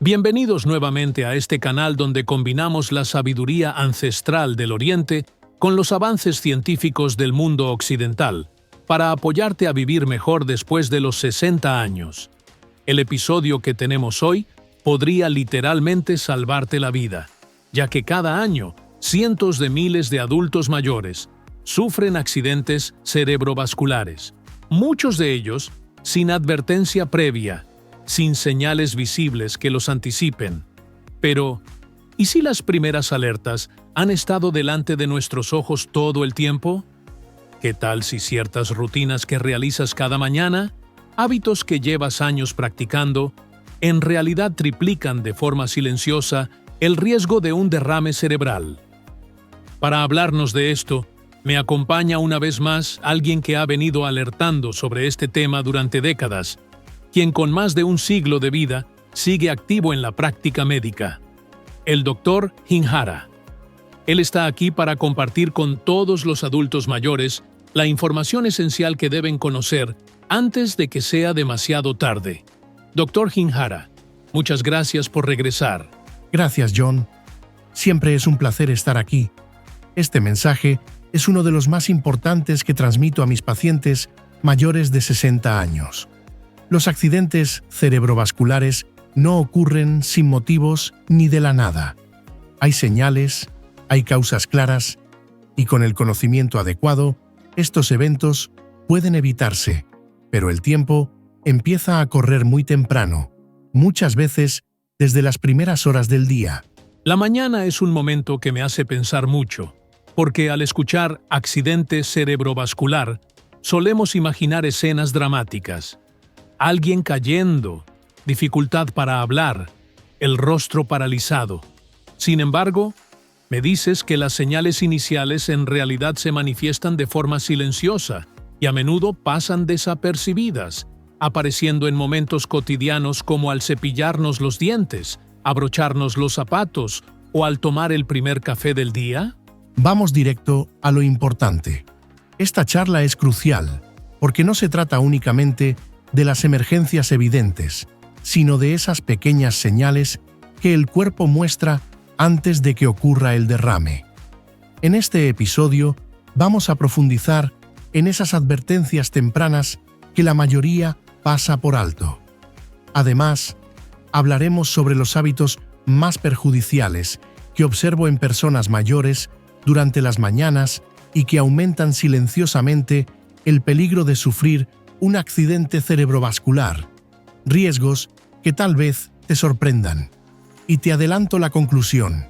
Bienvenidos nuevamente a este canal donde combinamos la sabiduría ancestral del Oriente con los avances científicos del mundo occidental, para apoyarte a vivir mejor después de los 60 años. El episodio que tenemos hoy podría literalmente salvarte la vida, ya que cada año cientos de miles de adultos mayores sufren accidentes cerebrovasculares, muchos de ellos sin advertencia previa, sin señales visibles que los anticipen. Pero, ¿y si las primeras alertas han estado delante de nuestros ojos todo el tiempo? ¿Qué tal si ciertas rutinas que realizas cada mañana, hábitos que llevas años practicando, en realidad triplican de forma silenciosa el riesgo de un derrame cerebral? Para hablarnos de esto, me acompaña una vez más alguien que ha venido alertando sobre este tema durante décadas, quien con más de un siglo de vida sigue activo en la práctica médica, el Dr. Hingara. Él está aquí para compartir con todos los adultos mayores la información esencial que deben conocer antes de que sea demasiado tarde. Dr. Hingara, muchas gracias por regresar. Gracias, John. Siempre es un placer estar aquí. Este mensaje es uno de los más importantes que transmito a mis pacientes mayores de 60 años. Los accidentes cerebrovasculares no ocurren sin motivos ni de la nada. Hay señales, hay causas claras, y con el conocimiento adecuado, estos eventos pueden evitarse, pero el tiempo empieza a correr muy temprano, muchas veces desde las primeras horas del día. La mañana es un momento que me hace pensar mucho, porque al escuchar accidente cerebrovascular, solemos imaginar escenas dramáticas. Alguien cayendo, dificultad para hablar, el rostro paralizado. Sin embargo, me dices que las señales iniciales en realidad se manifiestan de forma silenciosa y a menudo pasan desapercibidas, apareciendo en momentos cotidianos como al cepillarnos los dientes, abrocharnos los zapatos o al tomar el primer café del día. Vamos directo a lo importante. Esta charla es crucial, porque no se trata únicamente de las emergencias evidentes, sino de esas pequeñas señales que el cuerpo muestra antes de que ocurra el derrame. En este episodio vamos a profundizar en esas advertencias tempranas que la mayoría pasa por alto. Además, hablaremos sobre los hábitos más perjudiciales que observo en personas mayores durante las mañanas y que aumentan silenciosamente el peligro de sufrir un accidente cerebrovascular, riesgos que tal vez te sorprendan. Y te adelanto la conclusión.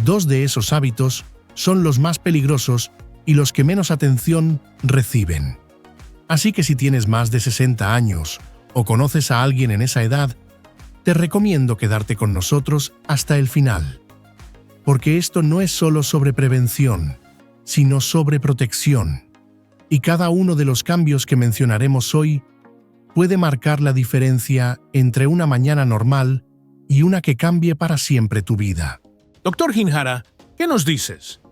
2 de esos hábitos son los más peligrosos y los que menos atención reciben. Así que si tienes más de 60 años o conoces a alguien en esa edad, te recomiendo quedarte con nosotros hasta el final. Porque esto no es solo sobre prevención, sino sobre protección. Y cada uno de los cambios que mencionaremos hoy puede marcar la diferencia entre una mañana normal y una que cambie para siempre tu vida. Dr. Hingara, ¿qué nos dices?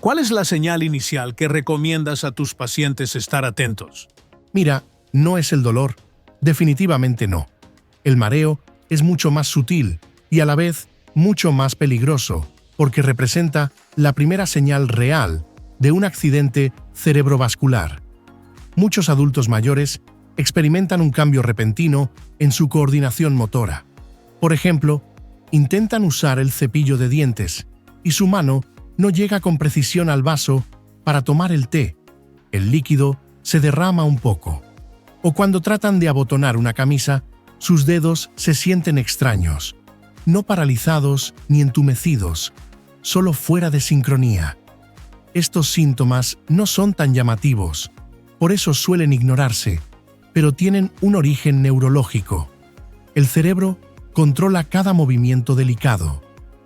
¿Cuál es la señal inicial que recomiendas a tus pacientes estar atentos? Mira, no es el dolor, definitivamente no. El mareo es mucho más sutil y a la vez mucho más peligroso, porque representa la primera señal real de un accidente cerebrovascular. Muchos adultos mayores experimentan un cambio repentino en su coordinación motora. Por ejemplo, intentan usar el cepillo de dientes y su mano no llega con precisión al vaso para tomar el té. El líquido se derrama un poco. O cuando tratan de abotonar una camisa, sus dedos se sienten extraños, no paralizados ni entumecidos, solo fuera de sincronía. Estos síntomas no son tan llamativos, por eso suelen ignorarse, pero tienen un origen neurológico. El cerebro controla cada movimiento delicado,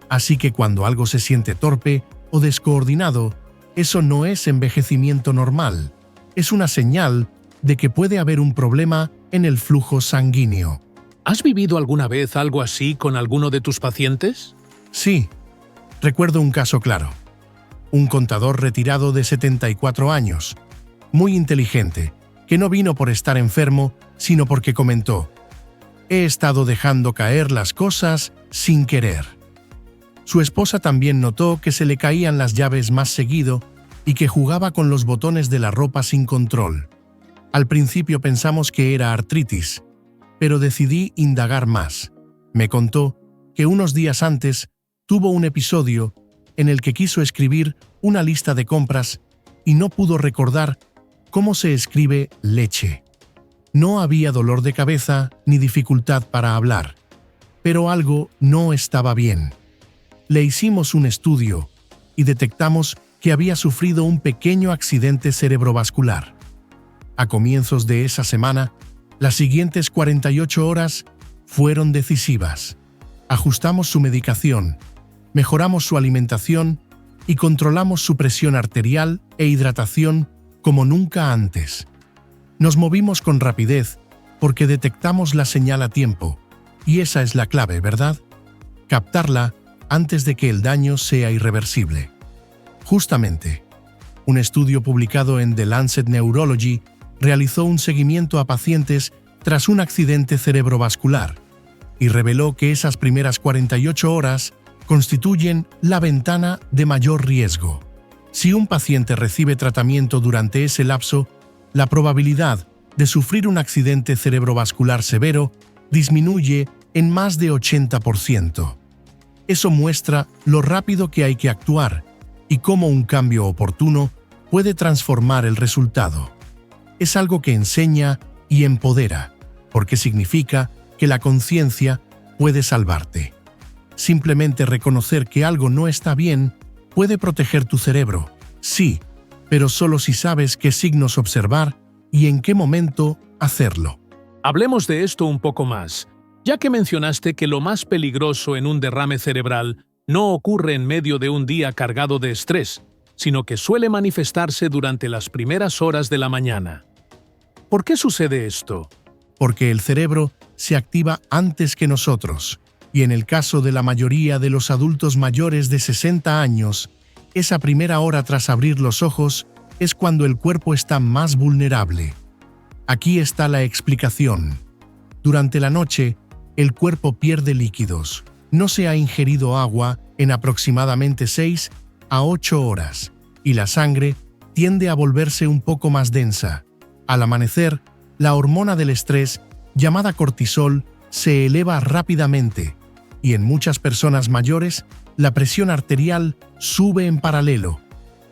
así que cuando algo se siente torpe o descoordinado, eso no es envejecimiento normal, es una señal de que puede haber un problema en el flujo sanguíneo. ¿Has vivido alguna vez algo así con alguno de tus pacientes? Sí, recuerdo un caso claro. Un contador retirado de 74 años, muy inteligente, que no vino por estar enfermo, sino porque comentó: he estado dejando caer las cosas sin querer. Su esposa también notó que se le caían las llaves más seguido y que jugaba con los botones de la ropa sin control. Al principio pensamos que era artritis, pero decidí indagar más. Me contó que unos días antes tuvo un episodio en el que quiso escribir una lista de compras y no pudo recordar cómo se escribe leche. No había dolor de cabeza ni dificultad para hablar, pero algo no estaba bien. Le hicimos un estudio y detectamos que había sufrido un pequeño accidente cerebrovascular. A comienzos de esa semana, las siguientes 48 horas fueron decisivas. Ajustamos su medicación, mejoramos su alimentación y controlamos su presión arterial e hidratación como nunca antes. Nos movimos con rapidez porque detectamos la señal a tiempo, y esa es la clave, ¿verdad? Captarla antes de que el daño sea irreversible. Justamente, un estudio publicado en The Lancet Neurology realizó un seguimiento a pacientes tras un accidente cerebrovascular y reveló que esas primeras 48 horas constituyen la ventana de mayor riesgo. Si un paciente recibe tratamiento durante ese lapso, la probabilidad de sufrir un accidente cerebrovascular severo disminuye en más de 80%. Eso muestra lo rápido que hay que actuar y cómo un cambio oportuno puede transformar el resultado. Es algo que enseña y empodera, porque significa que la conciencia puede salvarte. Simplemente reconocer que algo no está bien puede proteger tu cerebro, sí, pero solo si sabes qué signos observar y en qué momento hacerlo. Hablemos de esto un poco más, ya que mencionaste que lo más peligroso en un derrame cerebral no ocurre en medio de un día cargado de estrés, sino que suele manifestarse durante las primeras horas de la mañana. ¿Por qué sucede esto? Porque el cerebro se activa antes que nosotros, y en el caso de la mayoría de los adultos mayores de 60 años, esa primera hora tras abrir los ojos es cuando el cuerpo está más vulnerable. Aquí está la explicación. Durante la noche, el cuerpo pierde líquidos. No se ha ingerido agua en aproximadamente 6 a 8 horas, y la sangre tiende a volverse un poco más densa. Al amanecer, la hormona del estrés, llamada cortisol, se eleva rápidamente, y en muchas personas mayores, la presión arterial sube en paralelo,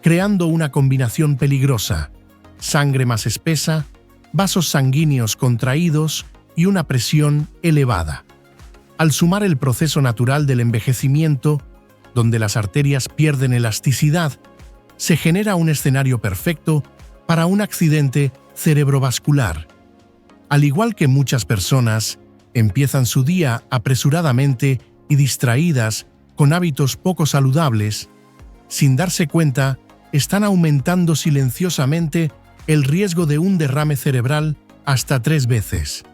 creando una combinación peligrosa: sangre más espesa, vasos sanguíneos contraídos y una presión elevada. Al sumar el proceso natural del envejecimiento, donde las arterias pierden elasticidad, se genera un escenario perfecto para un accidente cerebrovascular. Al igual que muchas personas, empiezan su día apresuradamente y distraídas con hábitos poco saludables, sin darse cuenta, están aumentando silenciosamente el riesgo de un derrame cerebral hasta 3 veces.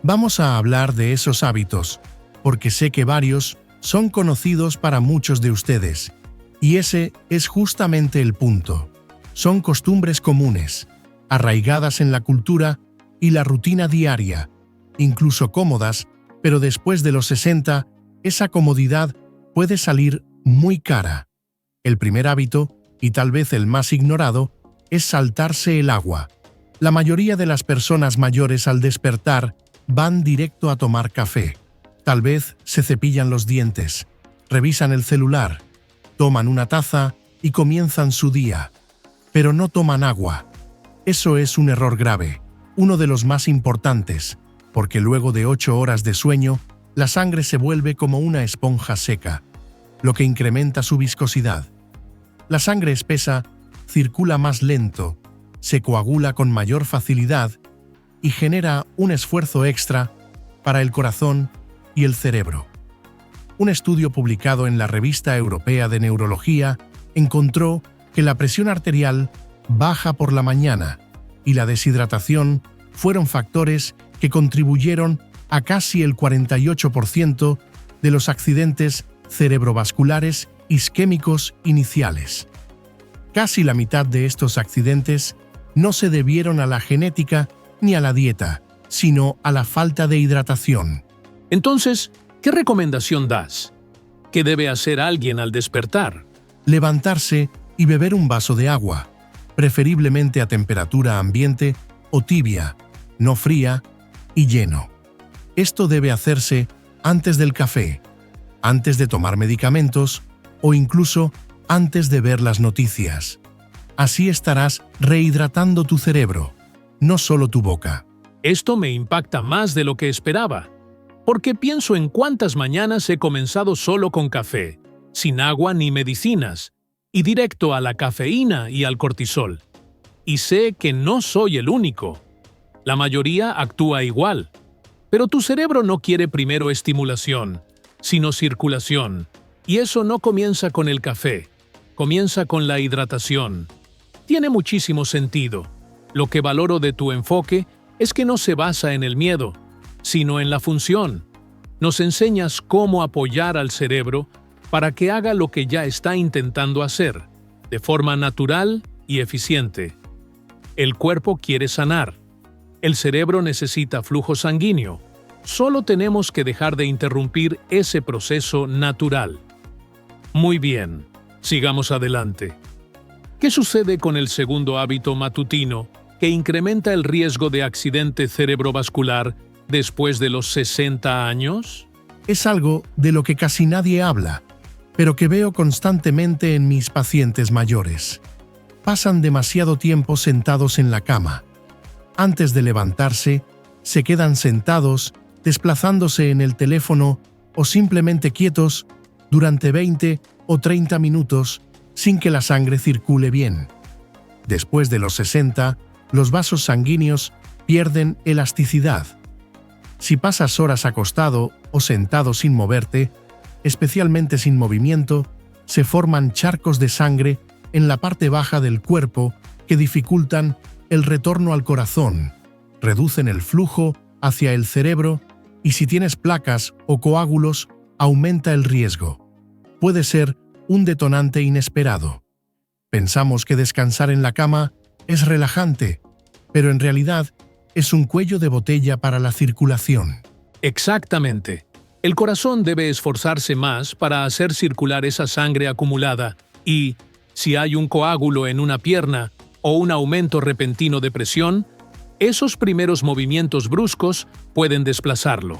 Vamos a hablar de esos hábitos, porque sé que varios son conocidos para muchos de ustedes, y ese es justamente el punto. Son costumbres comunes, arraigadas en la cultura y la rutina diaria, incluso cómodas, pero después de los 60, esa comodidad puede salir muy cara. El primer hábito, y tal vez el más ignorado, es saltarse el agua. La mayoría de las personas mayores al despertar van directo a tomar café. Tal vez se cepillan los dientes, revisan el celular, toman una taza y comienzan su día. Pero no toman agua. Eso es un error grave, uno de los más importantes, porque luego de 8 horas de sueño, la sangre se vuelve como una esponja seca, lo que incrementa su viscosidad. La sangre espesa circula más lento, se coagula con mayor facilidad y genera un esfuerzo extra para el corazón y el cerebro. Un estudio publicado en la Revista Europea de Neurología encontró que la presión arterial baja por la mañana y la deshidratación fueron factores que contribuyeron a casi el 48% de los accidentes cerebrovasculares isquémicos iniciales. Casi la mitad de estos accidentes no se debieron a la genética ni a la dieta, sino a la falta de hidratación. Entonces, ¿qué recomendación das? ¿Qué debe hacer alguien al despertar? Levantarse y beber un vaso de agua, preferiblemente a temperatura ambiente o tibia, no fría y lleno. Esto debe hacerse antes del café, antes de tomar medicamentos o incluso antes de ver las noticias. Así estarás rehidratando tu cerebro, no solo tu boca. Esto me impacta más de lo que esperaba, porque pienso en cuántas mañanas he comenzado solo con café, sin agua ni medicinas, y directo a la cafeína y al cortisol. Y sé que no soy el único. La mayoría actúa igual. Pero tu cerebro no quiere primero estimulación, sino circulación. Y eso no comienza con el café, comienza con la hidratación. Tiene muchísimo sentido. Lo que valoro de tu enfoque es que no se basa en el miedo, sino en la función. Nos enseñas cómo apoyar al cerebro para que haga lo que ya está intentando hacer, de forma natural y eficiente. El cuerpo quiere sanar. El cerebro necesita flujo sanguíneo. Solo tenemos que dejar de interrumpir ese proceso natural. Muy bien, sigamos adelante. ¿Qué sucede con el segundo hábito matutino que incrementa el riesgo de accidente cerebrovascular después de los 60 años? Es algo de lo que casi nadie habla, pero que veo constantemente en mis pacientes mayores. Pasan demasiado tiempo sentados en la cama. Antes de levantarse, se quedan sentados, desplazándose en el teléfono o simplemente quietos durante 20 o 30 minutos sin que la sangre circule bien. Después de los 60, los vasos sanguíneos pierden elasticidad. Si pasas horas acostado o sentado sin moverte, especialmente sin movimiento, se forman charcos de sangre en la parte baja del cuerpo que dificultan el retorno al corazón, reducen el flujo hacia el cerebro y si tienes placas o coágulos, aumenta el riesgo. Puede ser un detonante inesperado. Pensamos que descansar en la cama es relajante, pero en realidad es un cuello de botella para la circulación. Exactamente. El corazón debe esforzarse más para hacer circular esa sangre acumulada y, si hay un coágulo en una pierna o un aumento repentino de presión, esos primeros movimientos bruscos pueden desplazarlo.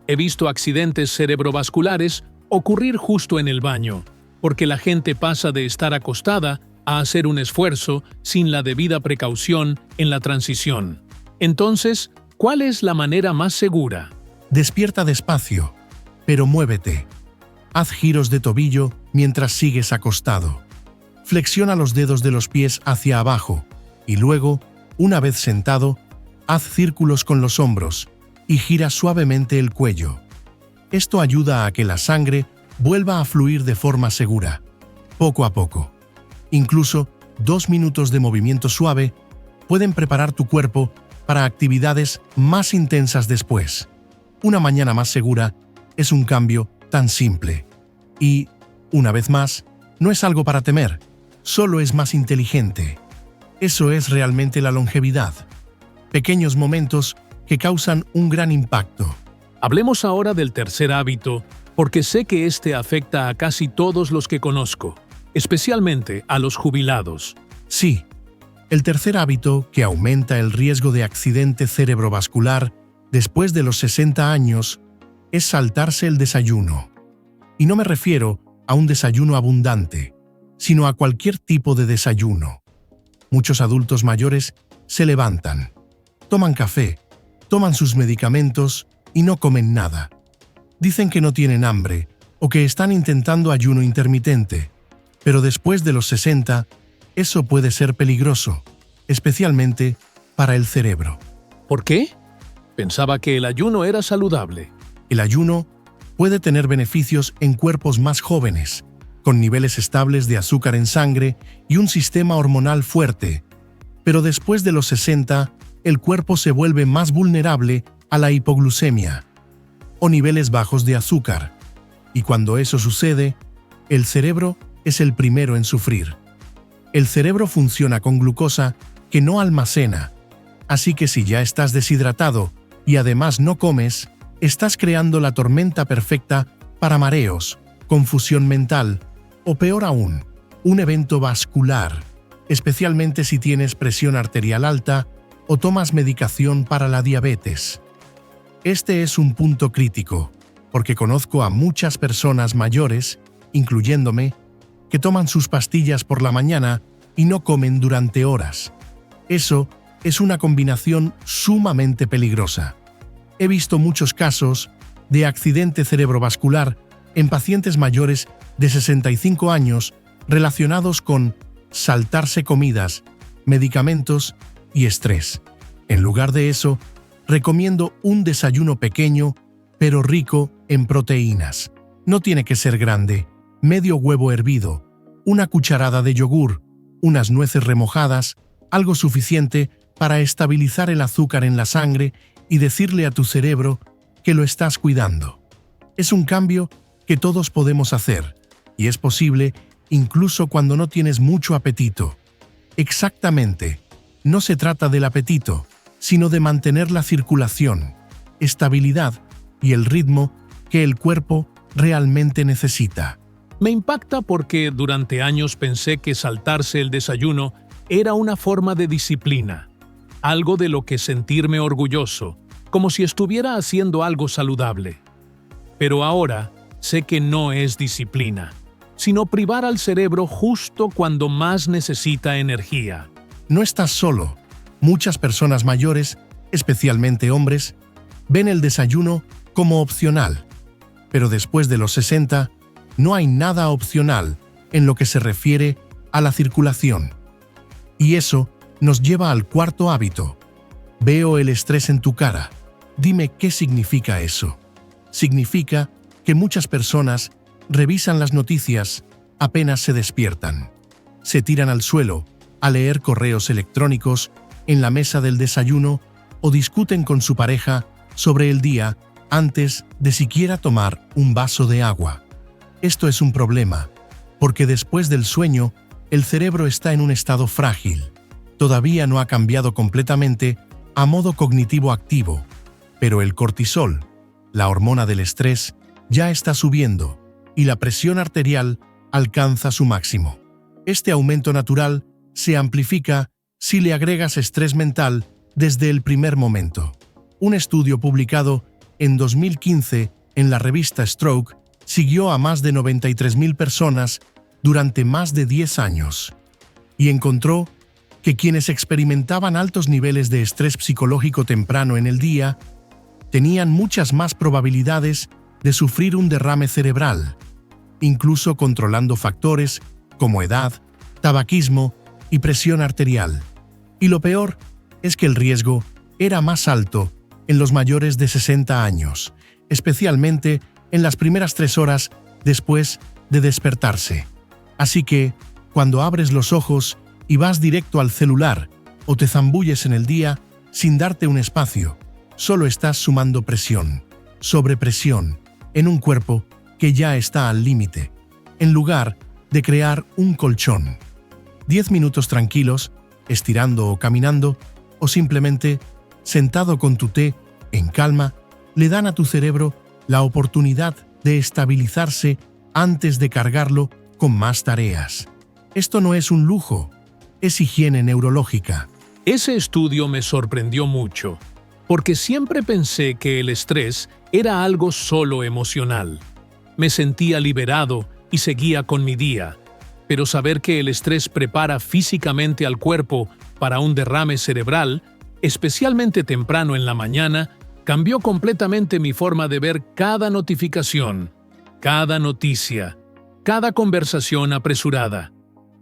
He visto accidentes cerebrovasculares ocurrir justo en el baño, porque la gente pasa de estar acostada a hacer un esfuerzo sin la debida precaución en la transición. Entonces, ¿cuál es la manera más segura? Despierta despacio, pero muévete. Haz giros de tobillo mientras sigues acostado. Flexiona los dedos de los pies hacia abajo y luego, una vez sentado, haz círculos con los hombros y gira suavemente el cuello. Esto ayuda a que la sangre vuelva a fluir de forma segura, poco a poco. Incluso 2 minutos de movimiento suave pueden preparar tu cuerpo para actividades más intensas después. Una mañana más segura es un cambio tan simple. Y, una vez más, no es algo para temer, solo es más inteligente. Eso es realmente la longevidad. Pequeños momentos que causan un gran impacto. Hablemos ahora del tercer hábito, porque sé que este afecta a casi todos los que conozco, especialmente a los jubilados. Sí, el tercer hábito que aumenta el riesgo de accidente cerebrovascular después de los 60 años es saltarse el desayuno. Y no me refiero a un desayuno abundante, sino a cualquier tipo de desayuno. Muchos adultos mayores se levantan, toman café, toman sus medicamentos y no comen nada. Dicen que no tienen hambre o que están intentando ayuno intermitente, pero después de los 60, eso puede ser peligroso, especialmente para el cerebro. ¿Por qué? Pensaba que el ayuno era saludable. El ayuno puede tener beneficios en cuerpos más jóvenes, con niveles estables de azúcar en sangre y un sistema hormonal fuerte, pero después de los 60, el cuerpo se vuelve más vulnerable a la hipoglucemia o niveles bajos de azúcar, y cuando eso sucede, el cerebro es el primero en sufrir. El cerebro funciona con glucosa que no almacena, así que si ya estás deshidratado y además no comes, estás creando la tormenta perfecta para mareos, confusión mental o peor aún, un evento vascular, especialmente si tienes presión arterial alta o tomas medicación para la diabetes. Este es un punto crítico, porque conozco a muchas personas mayores, incluyéndome, que toman sus pastillas por la mañana y no comen durante horas. Eso es una combinación sumamente peligrosa. He visto muchos casos de accidente cerebrovascular en pacientes mayores de 65 años relacionados con saltarse comidas, medicamentos y estrés. En lugar de eso, recomiendo un desayuno pequeño, pero rico en proteínas. No tiene que ser grande, medio huevo hervido, una cucharada de yogur, unas nueces remojadas, algo suficiente para estabilizar el azúcar en la sangre y decirle a tu cerebro que lo estás cuidando. Es un cambio que todos podemos hacer, y es posible incluso cuando no tienes mucho apetito. Exactamente, no se trata del apetito, sino de mantener la circulación, estabilidad y el ritmo que el cuerpo realmente necesita. Me impacta porque durante años pensé que saltarse el desayuno era una forma de disciplina, algo de lo que sentirme orgulloso, como si estuviera haciendo algo saludable. Pero ahora sé que no es disciplina, sino privar al cerebro justo cuando más necesita energía. No estás solo. Muchas personas mayores, especialmente hombres, ven el desayuno como opcional. Pero después de los 60, no hay nada opcional en lo que se refiere a la circulación. Y eso nos lleva al cuarto hábito. Veo el estrés en tu cara. Dime qué significa eso. Significa que muchas personas revisan las noticias apenas se despiertan. Se tiran al suelo a leer correos electrónicos en la mesa del desayuno o discuten con su pareja sobre el día antes de siquiera tomar un vaso de agua. Esto es un problema, porque después del sueño, el cerebro está en un estado frágil. Todavía no ha cambiado completamente a modo cognitivo activo, pero el cortisol, la hormona del estrés, ya está subiendo y la presión arterial alcanza su máximo. Este aumento natural se amplifica si le agregas estrés mental desde el primer momento. Un estudio publicado en 2015 en la revista Stroke siguió a más de 93.000 personas durante más de 10 años y encontró que quienes experimentaban altos niveles de estrés psicológico temprano en el día tenían muchas más probabilidades de sufrir un derrame cerebral, incluso controlando factores como edad, tabaquismo y presión arterial. Y lo peor es que el riesgo era más alto en los mayores de 60 años, especialmente en las primeras 3 horas después de despertarse. Así que, cuando abres los ojos y vas directo al celular o te zambulles en el día sin darte un espacio, solo estás sumando presión, sobrepresión, en un cuerpo que ya está al límite, en lugar de crear un colchón. 10 minutos tranquilos, estirando o caminando, o simplemente sentado con tu té en calma, le dan a tu cerebro la oportunidad de estabilizarse antes de cargarlo con más tareas. Esto no es un lujo, es higiene neurológica. Ese estudio me sorprendió mucho, porque siempre pensé que el estrés era algo solo emocional. Me sentía liberado y seguía con mi día, pero saber que el estrés prepara físicamente al cuerpo para un derrame cerebral, especialmente temprano en la mañana, cambió completamente mi forma de ver cada notificación, cada noticia, cada conversación apresurada.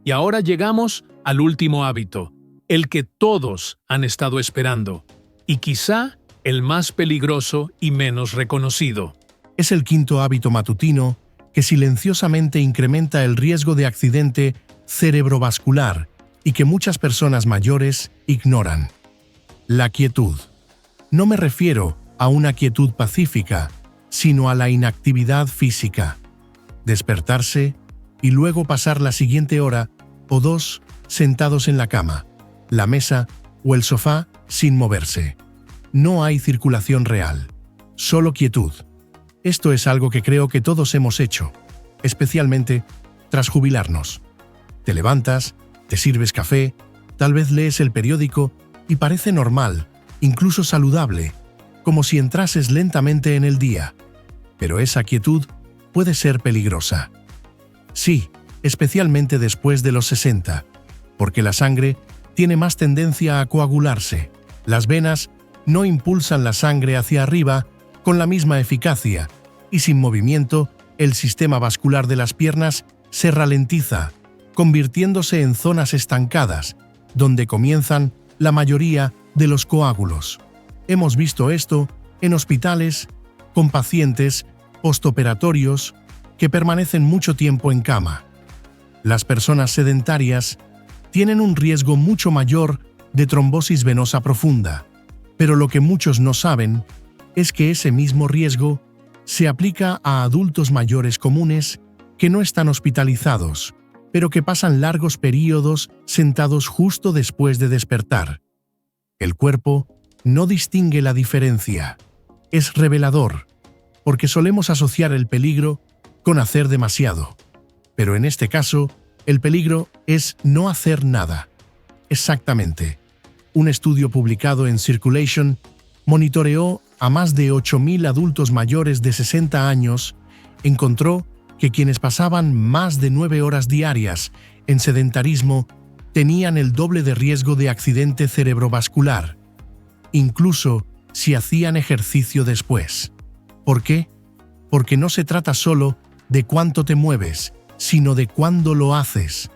Y ahora llegamos al último hábito, el que todos han estado esperando, y quizá el más peligroso y menos reconocido. Es el quinto hábito matutino que silenciosamente incrementa el riesgo de accidente cerebrovascular y que muchas personas mayores ignoran. La quietud. No me refiero a una quietud pacífica, sino a la inactividad física. Despertarse y luego pasar la siguiente hora o 2 sentados en la cama, la mesa o el sofá sin moverse. No hay circulación real. Solo quietud. Esto es algo que creo que todos hemos hecho, especialmente tras jubilarnos. Te levantas, te sirves café, tal vez lees el periódico y parece normal, incluso saludable, como si entrases lentamente en el día. Pero esa quietud puede ser peligrosa. Sí, especialmente después de los 60, porque la sangre tiene más tendencia a coagularse. Las venas no impulsan la sangre hacia arriba con la misma eficacia, y sin movimiento, el sistema vascular de las piernas se ralentiza, convirtiéndose en zonas estancadas, donde comienzan la mayoría de los coágulos. Hemos visto esto en hospitales, con pacientes postoperatorios que permanecen mucho tiempo en cama. Las personas sedentarias tienen un riesgo mucho mayor de trombosis venosa profunda, pero lo que muchos no saben es que ese mismo riesgo se aplica a adultos mayores comunes que no están hospitalizados, pero que pasan largos periodos sentados justo después de despertar. El cuerpo no distingue la diferencia. Es revelador, porque solemos asociar el peligro con hacer demasiado. Pero en este caso, el peligro es no hacer nada. Exactamente. Un estudio publicado en Circulation monitoreó a más de 8.000 adultos mayores de 60 años, encontró que quienes pasaban más de 9 horas diarias en sedentarismo tenían el doble de riesgo de accidente cerebrovascular, incluso si hacían ejercicio después. ¿Por qué? Porque no se trata solo de cuánto te mueves, sino de cuándo lo haces.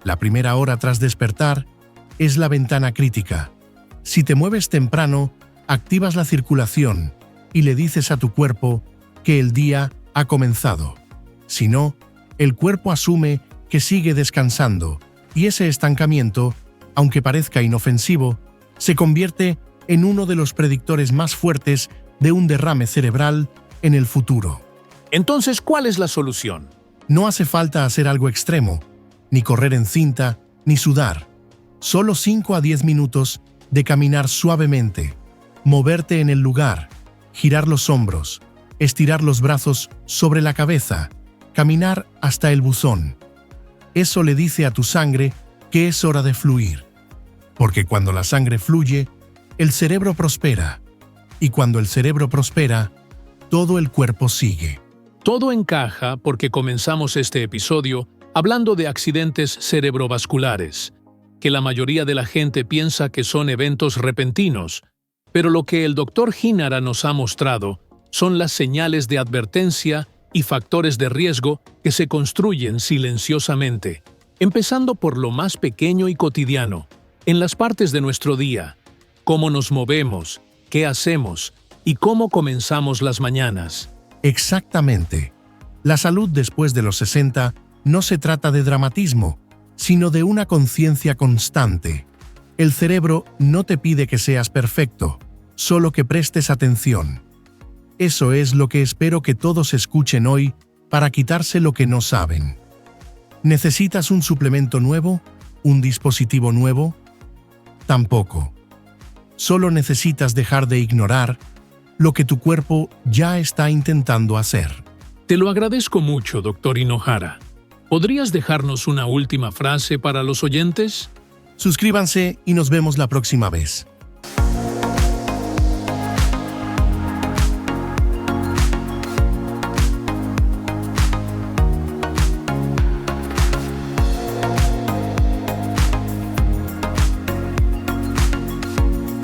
La primera hora tras despertar es la ventana crítica. Si te mueves temprano, activas la circulación y le dices a tu cuerpo que el día ha comenzado. Si no, el cuerpo asume que sigue descansando y ese estancamiento, aunque parezca inofensivo, se convierte en uno de los predictores más fuertes de un derrame cerebral en el futuro. Entonces, ¿cuál es la solución? No hace falta hacer algo extremo, ni correr en cinta, ni sudar. Solo 5 a 10 minutos de caminar suavemente, moverte en el lugar, girar los hombros, estirar los brazos sobre la cabeza, caminar hasta el buzón. Eso le dice a tu sangre que es hora de fluir. Porque cuando la sangre fluye, el cerebro prospera. Y cuando el cerebro prospera, todo el cuerpo sigue. Todo encaja porque comenzamos este episodio hablando de accidentes cerebrovasculares, que la mayoría de la gente piensa que son eventos repentinos, pero lo que el Dr. Hinara nos ha mostrado son las señales de advertencia y factores de riesgo que se construyen silenciosamente, empezando por lo más pequeño y cotidiano, en las partes de nuestro día, cómo nos movemos, qué hacemos y cómo comenzamos las mañanas. Exactamente. La salud después de los 60 no se trata de dramatismo, sino de una conciencia constante. El cerebro no te pide que seas perfecto, solo que prestes atención. Eso es lo que espero que todos escuchen hoy para quitarse lo que no saben. ¿Necesitas un suplemento nuevo? ¿Un dispositivo nuevo? Tampoco. Solo necesitas dejar de ignorar lo que tu cuerpo ya está intentando hacer. Te lo agradezco mucho, Dr. Inohara. ¿Podrías dejarnos una última frase para los oyentes? Suscríbanse y nos vemos la próxima vez.